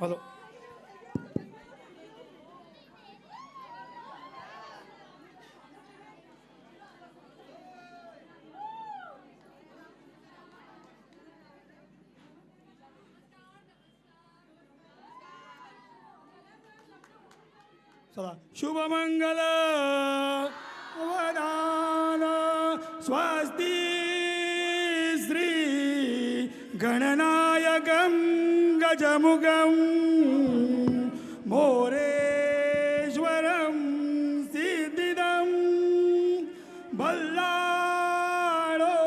Hello. चला शुभमंगल वदान स्वस्ति श्री गणनायकं गजमुखं मोरेश्वरं सिद्धिदं बल्लाळो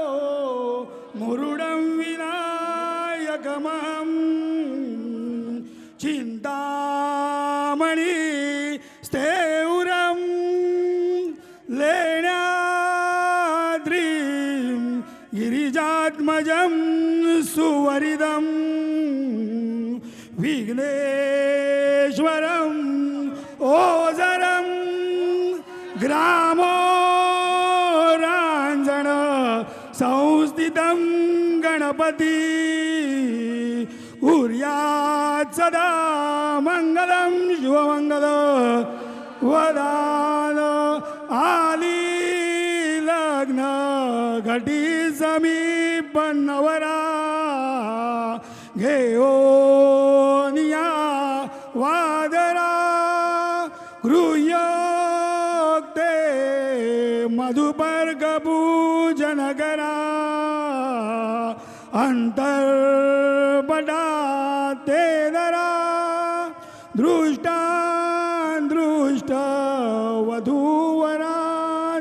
मुरुडं विनायकमं चिंतामणि स्थेउरं लेण्याद्रिं गिरिजात्मजं सुवरिदं विघ्नेश्वरं ओझरं ग्रामोराञ्जन संस्थितं गणपती उर्यात् सदा मंगलम शुभमंगल वदान आली लग्न घटी समीप नवरा घेओनिया वादरा गृह्योक्ते मधुपर्क पूजन करा अंतर्पटा ते दरा दृष्ट वधूवरा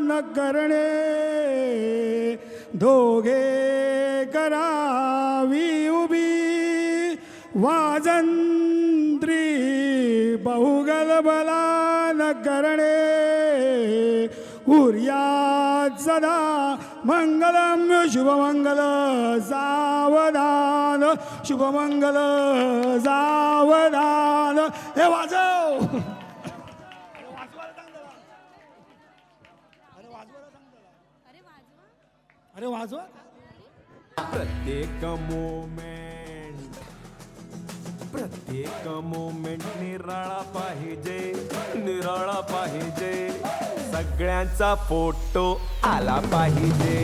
न करणे दोघे करावी उभी वाजंत्री बहुगलबला न करणे उर्यात् सदा मंगलम शुभमंगल सावधान शुभमंगल सावधान हे वाजव अरे वाजवा प्रत्येक मोमेंट निराळा पाहिजे सगळ्यांचा फोटो आला पाहिजे.